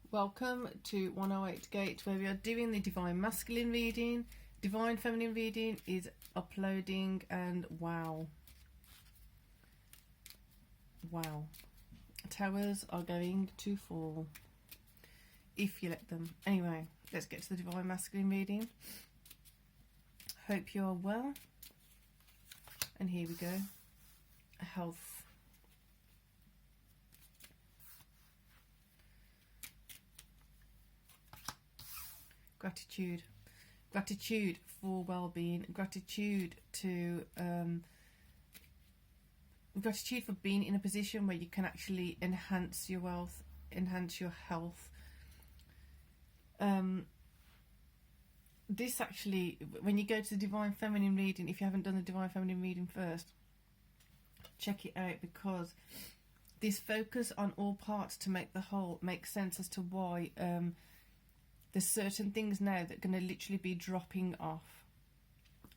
Welcome to 108 Gate, where we are doing the Divine Masculine reading. Divine Feminine reading is uploading, and wow. Towers are going to fall if you let them. Anyway, let's get to the Divine Masculine reading. Hope you are well. And here we go. Health. Gratitude. Gratitude for well-being. Gratitude to gratitude for being in a position where you can actually enhance your wealth, enhance your health. This actually, when you go to the Divine Feminine reading, if you haven't done the Divine Feminine reading first, check it out, because this focus on all parts to make the whole makes sense as to why there's certain things now that are going to literally be dropping off.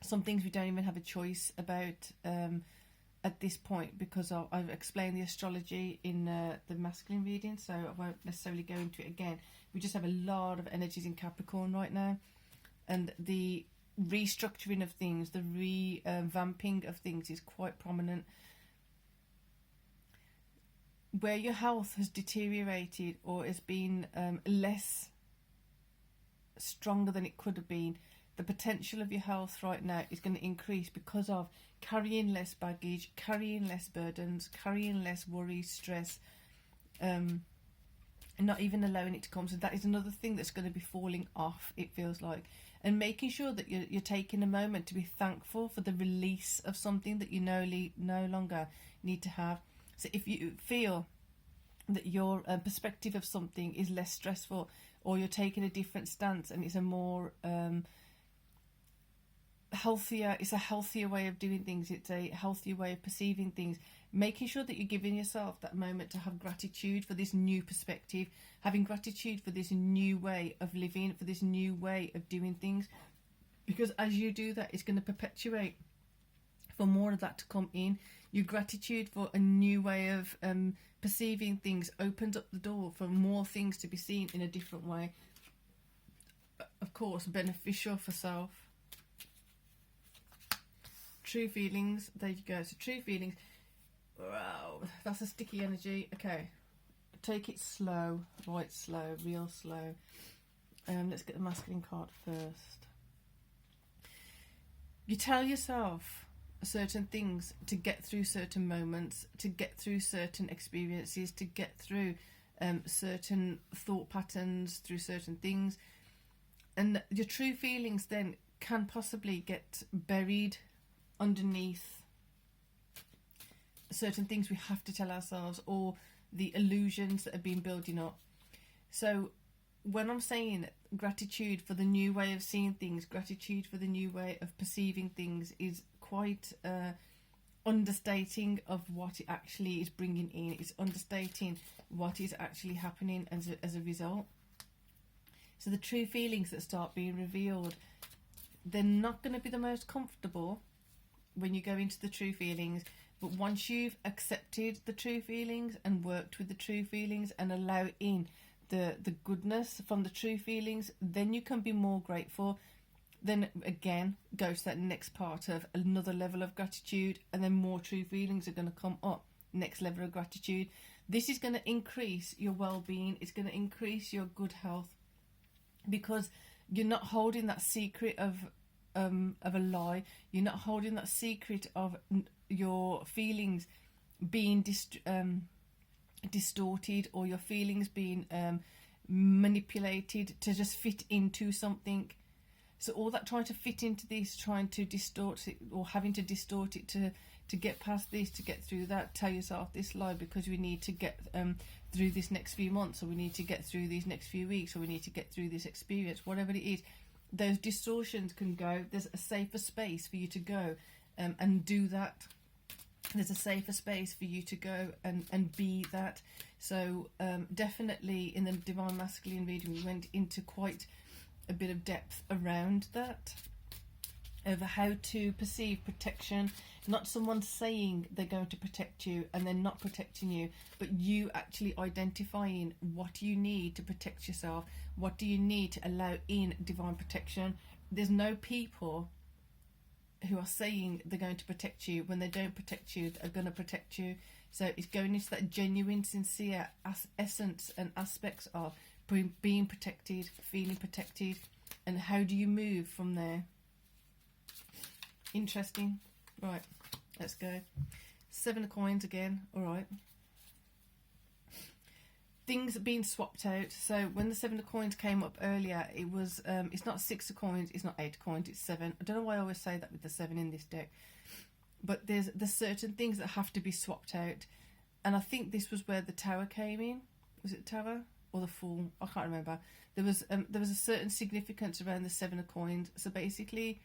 Some things we don't even have a choice about at this point, because I've explained the astrology in the masculine reading, so I won't necessarily go into it again. We just have a lot of energies in Capricorn right now, and the restructuring of things, the revamping of things is quite prominent. Where your health has deteriorated or has been less stronger than it could have been, the potential of your health right now is going to increase because of carrying less baggage, carrying less burdens, carrying less worry, stress, and not even allowing it to come. So that is another thing that's going to be falling off, it feels like. And making sure that you're taking a moment to be thankful for the release of something that you no longer need to have. So if you feel that your perspective of something is less stressful, or you're taking a different stance and it's a more it's a healthier way of doing things, it's a healthier way of perceiving things, making sure that you're giving yourself that moment to have gratitude for this new perspective, having gratitude for this new way of living, for this new way of doing things, because as you do that, it's going to perpetuate for more of that to come in. Your gratitude for a new way of perceiving things opens up the door for more things to be seen in a different way. Of course, beneficial for self. True feelings. There you go. So true feelings. Wow, that's a sticky energy. Okay, take it slow, right slow, real slow. Let's get the masculine card first. You tell yourself certain things to get through certain moments, to get through certain experiences, to get through certain thought patterns, through certain things, and your true feelings then can possibly get buried underneath certain things we have to tell ourselves, or the illusions that have been building up. So when I'm saying gratitude for the new way of seeing things, gratitude for the new way of perceiving things, is quite understating of what it actually is bringing in. It's understating what is actually happening as a result. So the true feelings that start being revealed, they're not going to be the most comfortable when you go into the true feelings, but once you've accepted the true feelings and worked with the true feelings and allow in the goodness from the true feelings, then you can be more grateful. Then again, go to that next part of another level of gratitude, and then more true feelings are going to come up. Next level of gratitude. This is going to increase your well-being. It's going to increase your good health, because you're not holding that secret of a lie. You're not holding that secret of your feelings being distorted, or your feelings being manipulated to just fit into something. So all that trying to fit into this, trying to distort it, or having to distort it to get past this, to get through that, tell yourself this lie because we need to get through this next few months, or we need to get through these next few weeks, or we need to get through this experience, whatever it is. Those distortions can go. There's a safer space for you to go and do that. There's a safer space for you to go and be that. So definitely in the Divine Masculine reading, we went into quite a bit of depth around that. over how to perceive protection. Not someone saying they're going to protect you and they're not protecting you, but you actually identifying what you need to protect yourself. What do you need to allow in divine protection? There's no people who are saying they're going to protect you when they don't protect you, that are going to protect you. So it's going into that genuine, sincere essence and aspects of being protected, feeling protected, and how do you move from there? Interesting. Right, let's go. 7 of coins again. All right. Things being swapped out. So when the 7 of coins came up earlier, it was it's not 6 of coins, it's not 8 of coins, it's 7. I don't know why I always say that with the 7 in this deck, but there's certain things that have to be swapped out, and I think this was where the Tower came in. Was it the Tower or the Fool? I can't remember. There was a certain significance around the 7 of coins. So basically,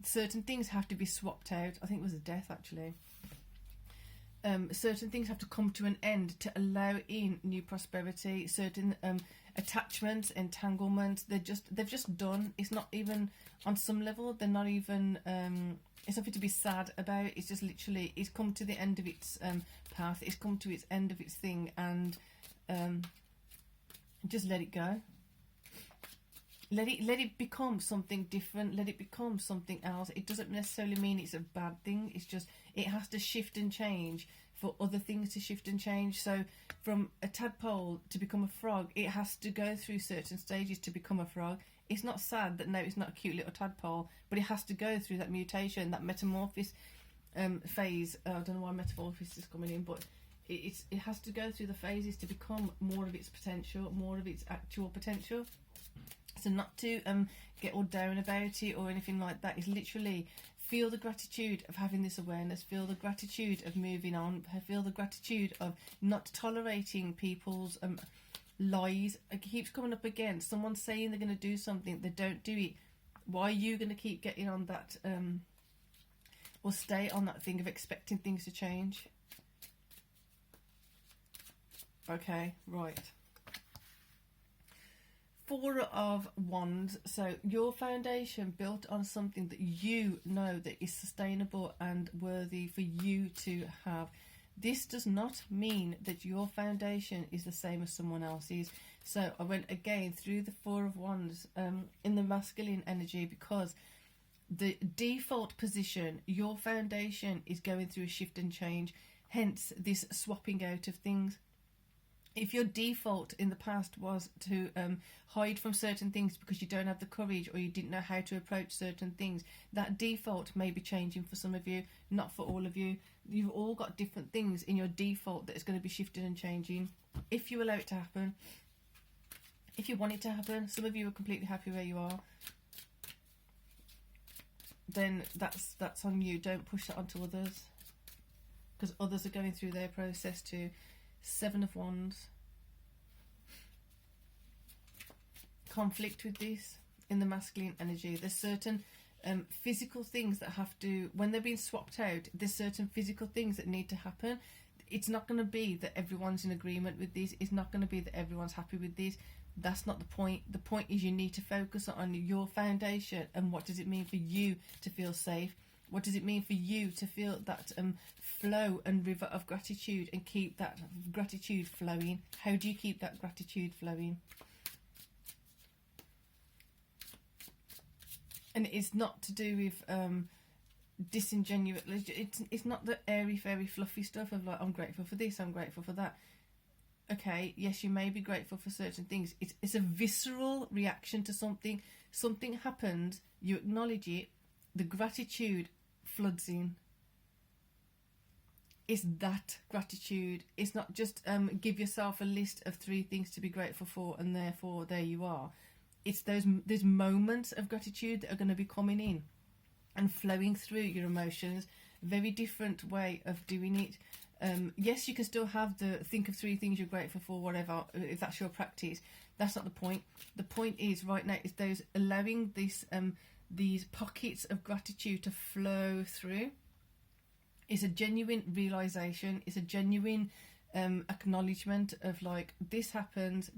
certain things have to be swapped out. I think it was a Death actually. Certain things have to come to an end to allow in new prosperity. Certain attachments, entanglements, they've just done. It's not even, on some level, they're not even, it's nothing to be sad about. It's just literally, it's come to the end of its path. It's come to its end of its thing, and just let it go. Let it become something different. Let it become something else. It doesn't necessarily mean it's a bad thing. It's just, it has to shift and change for other things to shift and change. So from a tadpole to become a frog, it has to go through certain stages to become a frog. It's not sad that no, it's not a cute little tadpole, but it has to go through that mutation, that metamorphosis phase. I don't know why metamorphosis is coming in, but it has to go through the phases to become more of its potential, more of its actual potential. So not to get all down about it or anything like that. It's literally feel the gratitude of having this awareness, feel the gratitude of moving on, feel the gratitude of not tolerating people's lies. It keeps coming up again. Someone saying they're going to do something, they don't do it. Why are you going to keep getting on that or stay on that thing of expecting things to change? Okay, right. 4 of Wands. So your foundation built on something that you know that is sustainable and worthy for you to have. This does not mean that your foundation is the same as someone else's. So I went again through the 4 of Wands in the masculine energy, because the default position, your foundation is going through a shift and change, hence this swapping out of things. If your default in the past was to hide from certain things because you don't have the courage or you didn't know how to approach certain things, that default may be changing for some of you, not for all of you. You've all got different things in your default that is going to be shifting and changing. If you allow it to happen, if you want it to happen, some of you are completely happy where you are, then that's on you. Don't push that onto others, because others are going through their process too. 7 of Wands. Conflict with this in the masculine energy. There's certain physical things that have to, when they're being swapped out, there's certain physical things that need to happen. It's not going to be that everyone's in agreement with these. It's not going to be that everyone's happy with these. That's not the point. The point is you need to focus on your foundation and what does it mean for you to feel safe. What does it mean for you to feel that flow and river of gratitude and keep that gratitude flowing? How do you keep that gratitude flowing? And it's not to do with disingenuous. It's not the airy fairy fluffy stuff of like, I'm grateful for this, I'm grateful for that. Okay, yes, you may be grateful for certain things. It's a visceral reaction to something. Something happened, you acknowledge it, the gratitude floods in. It's that gratitude. It's not just give yourself a list of 3 things to be grateful for and therefore there you are. It's those moments of gratitude that are going to be coming in and flowing through your emotions. Very different way of doing it. Yes, you can still have the think of 3 things you're grateful for, whatever, if that's your practice. That's not the point. The point is right now is those allowing this these pockets of gratitude to flow through. It's a genuine realization. It's a genuine acknowledgement of like, this happened,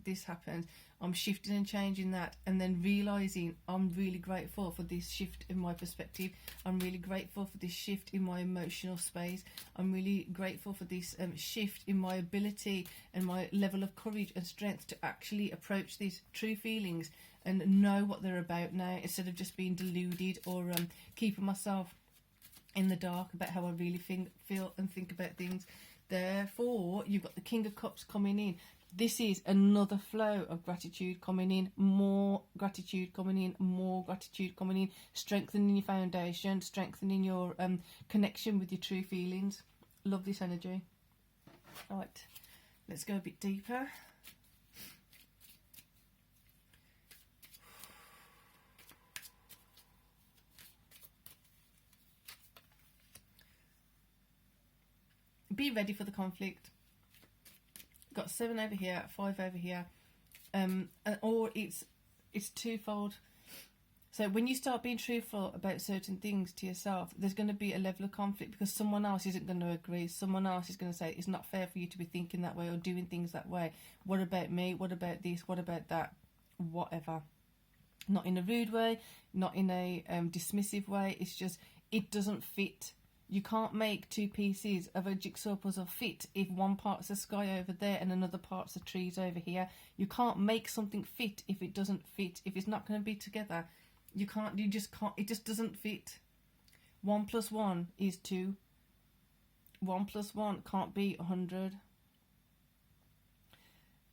I'm shifting and changing that, and then realizing I'm really grateful for this shift in my perspective. I'm really grateful for this shift in my emotional space. I'm really grateful for this shift in my ability and my level of courage and strength to actually approach these true feelings and know what they're about now, instead of just being deluded or keeping myself in the dark about how I really feel and think about things. Therefore, you've got the King of Cups coming in. This is another flow of gratitude coming in, more gratitude coming in, more gratitude coming in, strengthening your foundation, strengthening your connection with your true feelings. Love this energy. Right, let's go a bit deeper. Be ready for the conflict. Got 7 over here, 5 over here, or it's twofold. So when you start being truthful about certain things to yourself, there's going to be a level of conflict because someone else isn't going to agree. Someone else is going to say it's not fair for you to be thinking that way or doing things that way. What about me? What about this? What about that? Whatever. Not in a rude way, not in a dismissive way. It's just, it doesn't fit. You can't make 2 pieces of a jigsaw puzzle fit if one part's the sky over there and another part's the trees over here. You can't make something fit if it doesn't fit. If it's not going to be together, you just can't, it just doesn't fit. 1 plus 1 is 2. 1 plus 1 can't be 100.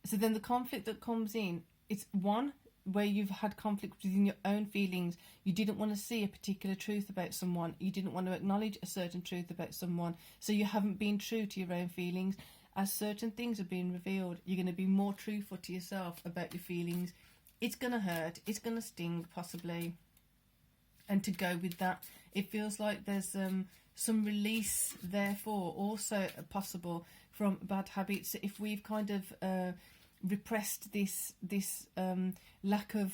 So then the conflict that comes in, it's one where you've had conflict within your own feelings. You didn't want to see a particular truth about someone. You didn't want to acknowledge a certain truth about someone. So you haven't been true to your own feelings. As certain things are being revealed, you're going to be more truthful to yourself about your feelings. It's going to hurt. It's going to sting, possibly. And to go with that, it feels like there's some release, therefore, also possible from bad habits. If we've kind of repressed this lack of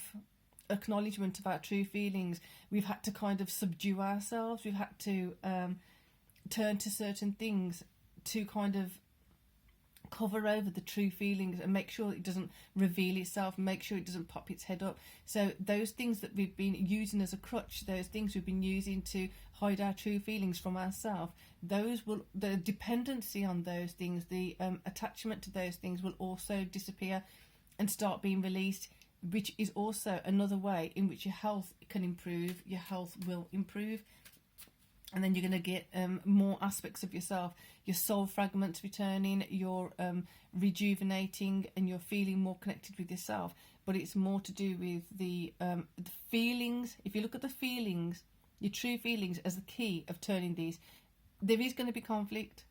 acknowledgement of our true feelings, we've had to kind of subdue ourselves. We've had to turn to certain things to kind of cover over the true feelings and make sure it doesn't reveal itself, make sure it doesn't pop its head up. So those things that we've been using as a crutch, those things we've been using to hide our true feelings from ourselves, the dependency on those things, the attachment to those things will also disappear and start being released, which is also another way in which your health can improve. Your health will improve, and then you're going to get more aspects of yourself. Your soul fragments returning, you're rejuvenating, and you're feeling more connected with yourself. But it's more to do with the feelings. If you look at the feelings, your true feelings as the key of turning these, there is going to be conflict.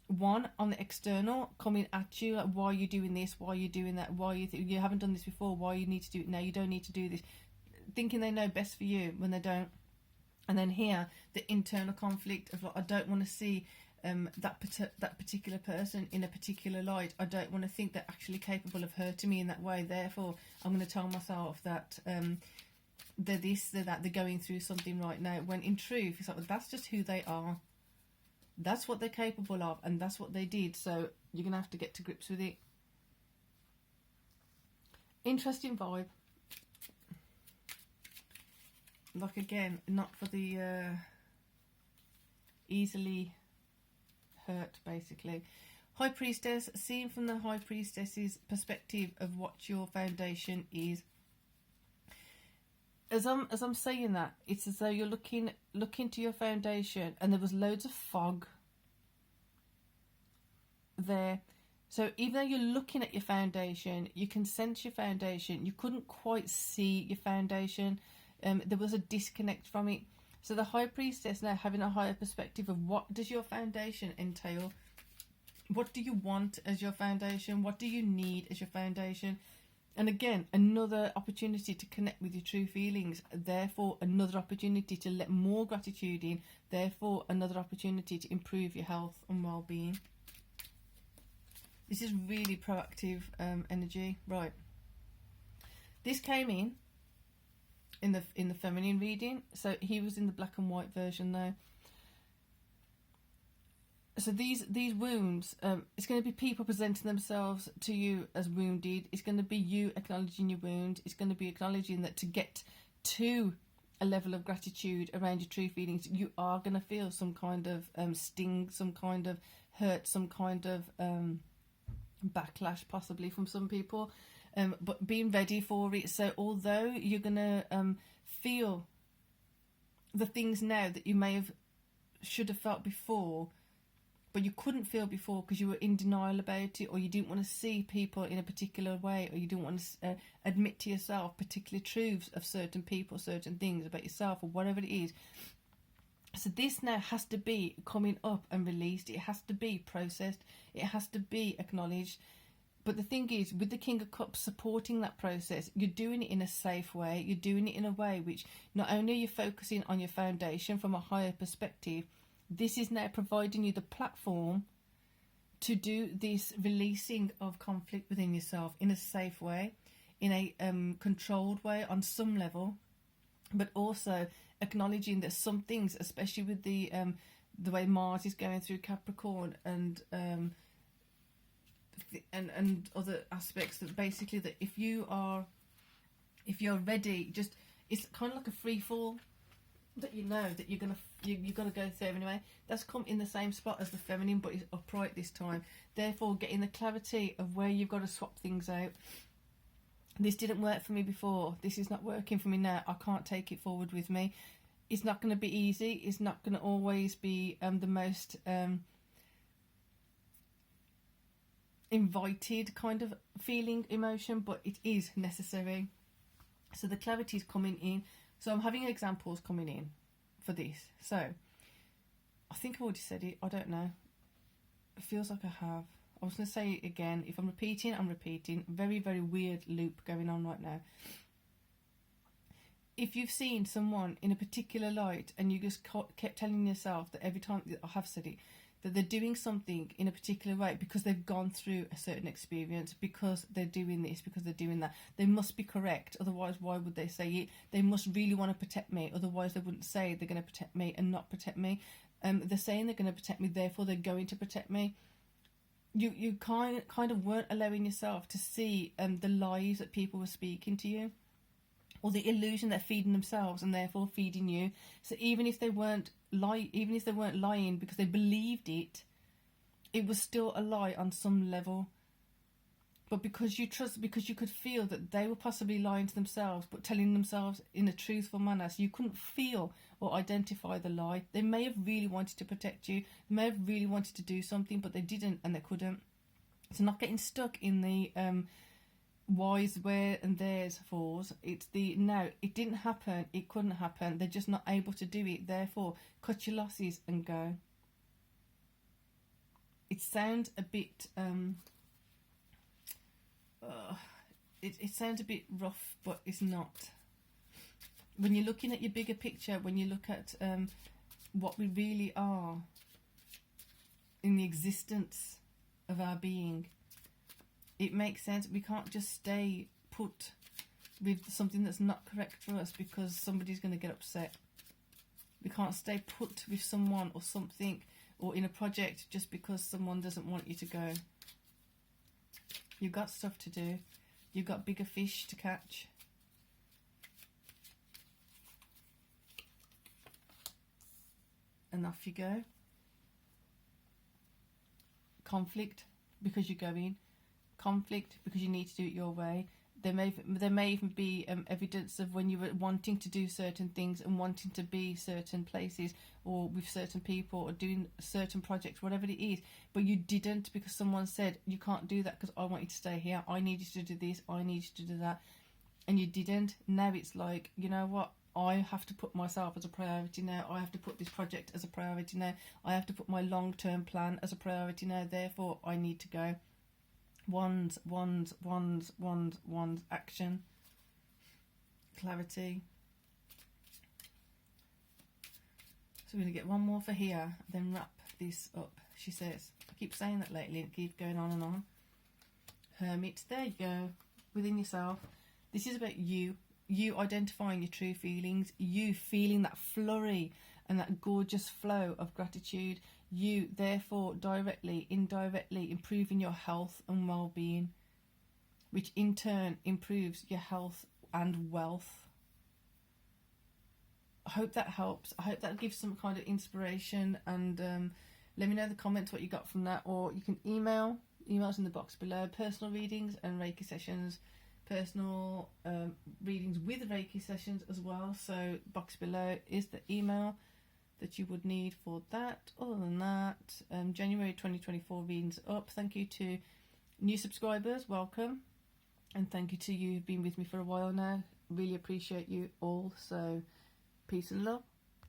One, on the external, coming at you, like, why are you doing this, why are you doing that, why you haven't done this before, why you need to do it now, you don't need to do this, thinking they know best for you when they don't. And then here, the internal conflict of like, I don't want to see that particular person in a particular light. I don't want to think they're actually capable of hurting me in that way. Therefore, I'm going to tell myself that they're this, they're that, they're going through something right now. When in truth, it's like, well, that's just who they are. That's what they're capable of, and that's what they did. So you're going to have to get to grips with it. Interesting vibe. Like, again, not for the easily hurt, basically. High Priestess, seen from the High Priestess's perspective of what your foundation is. As I'm saying that, it's as though you're looking to your foundation, and there was loads of fog there. So even though you're looking at your foundation, you can sense your foundation. You couldn't quite see your foundation. There was a disconnect from it. So the High Priestess now having a higher perspective of what does your foundation entail? What do you want as your foundation? What do you need as your foundation? And again, another opportunity to connect with your true feelings. Therefore, another opportunity to let more gratitude in. Therefore, another opportunity to improve your health and well-being. This is really proactive energy. Right. This came in the feminine reading. So he was in the black and white version though. So these wounds, it's going to be people presenting themselves to you as wounded. It's going to be you acknowledging your wound. It's going to be acknowledging that to get to a level of gratitude around your true feelings, you are going to feel some kind of sting, some kind of hurt, some kind of backlash, possibly from some people. But being ready for it. So although you're going to feel the things now that you may have should have felt before, but you couldn't feel before because you were in denial about it, or you didn't want to see people in a particular way, or you didn't want to admit to yourself particular truths of certain people, certain things about yourself, or whatever it is. So this now has to be coming up and released. It has to be processed. It has to be acknowledged. But the thing is, with the King of Cups supporting that process, you're doing it in a safe way. You're doing it in a way which not only are you focusing on your foundation from a higher perspective, this is now providing you the platform to do this releasing of conflict within yourself in a safe way, in a controlled way on some level, but also acknowledging that some things, especially with the way Mars is going through Capricorn and other aspects, that basically that if you're ready, just it's kind of like a free fall, that you know that you're gonna go through anyway. That's come in the same spot as the feminine, but it's upright this time. Therefore, getting the clarity of where you've got to swap things out. This didn't work for me before. This is not working for me now. I can't take it forward with me. It's not going to be easy. It's not going to always be the most invited kind of feeling, emotion, but it is necessary. So the clarity is coming in. So I'm having examples coming in for this. So I think I've already said it. I don't know. It feels like I have. I was going to say it again. If I'm repeating, I'm repeating. Very, very weird loop going on right now. If you've seen someone in a particular light and you just kept telling yourself that every time, I have said it, that they're doing something in a particular way because they've gone through a certain experience, because they're doing this, because they're doing that. They must be correct, otherwise why would they say it? They must really want to protect me, otherwise they wouldn't say they're going to protect me and not protect me. They're saying they're going to protect me, therefore they're going to protect me. You kind of weren't allowing yourself to see the lies that people were speaking to you, or the illusion they're feeding themselves and therefore feeding you. So even if they weren't lying because they believed it, it was still a lie on some level. But because you could feel that they were possibly lying to themselves, but telling themselves in a truthful manner, so you couldn't feel or identify the lie. They may have really wanted to protect you. They may have really wanted to do something, but they didn't and they couldn't. So not getting stuck in the whys, where and there's fors. It's the no, it didn't happen, it couldn't happen, they're just not able to do it, therefore cut your losses and go. It sounds a bit it sounds a bit rough, but it's not. When you're looking at your bigger picture, when you look at what we really are in the existence of our being, it makes sense. We can't just stay put with something that's not correct for us because somebody's going to get upset. We can't stay put with someone or something or in a project just because someone doesn't want you to go. You've got stuff to do. You've got bigger fish to catch. And off you go. Conflict because you're going. Conflict because you need to do it your way. There may even be evidence of when you were wanting to do certain things and wanting to be certain places or with certain people or doing certain projects, whatever it is, but you didn't because someone said you can't do that because I want you to stay here, I need you to do this, I need you to do that, and you didn't. Now it's like, you know what, I have to put myself as a priority now. I have to put this project as a priority now. I have to put my long-term plan as a priority now. Therefore, I need to go. Wands, action, clarity. So we're going to get one more for here, then wrap this up, she says. I keep saying that lately, it keeps going on and on. Hermit, there you go, within yourself. This is about you. you identifying your true feelings, you feeling that flurry and that gorgeous flow of gratitude, you therefore directly, indirectly improving your health and well-being, which in turn improves your health and wealth. I hope that helps. I hope that gives some kind of inspiration, and let me know in the comments what you got from that, or you can emails in the box below. Personal readings and Reiki sessions, personal readings with Reiki sessions as well. So box below is the email that you would need for that. Other than that, January 2024 readings up. Thank you to new subscribers, welcome, and thank you to you who've been with me for a while now. Really appreciate you all. So peace and love.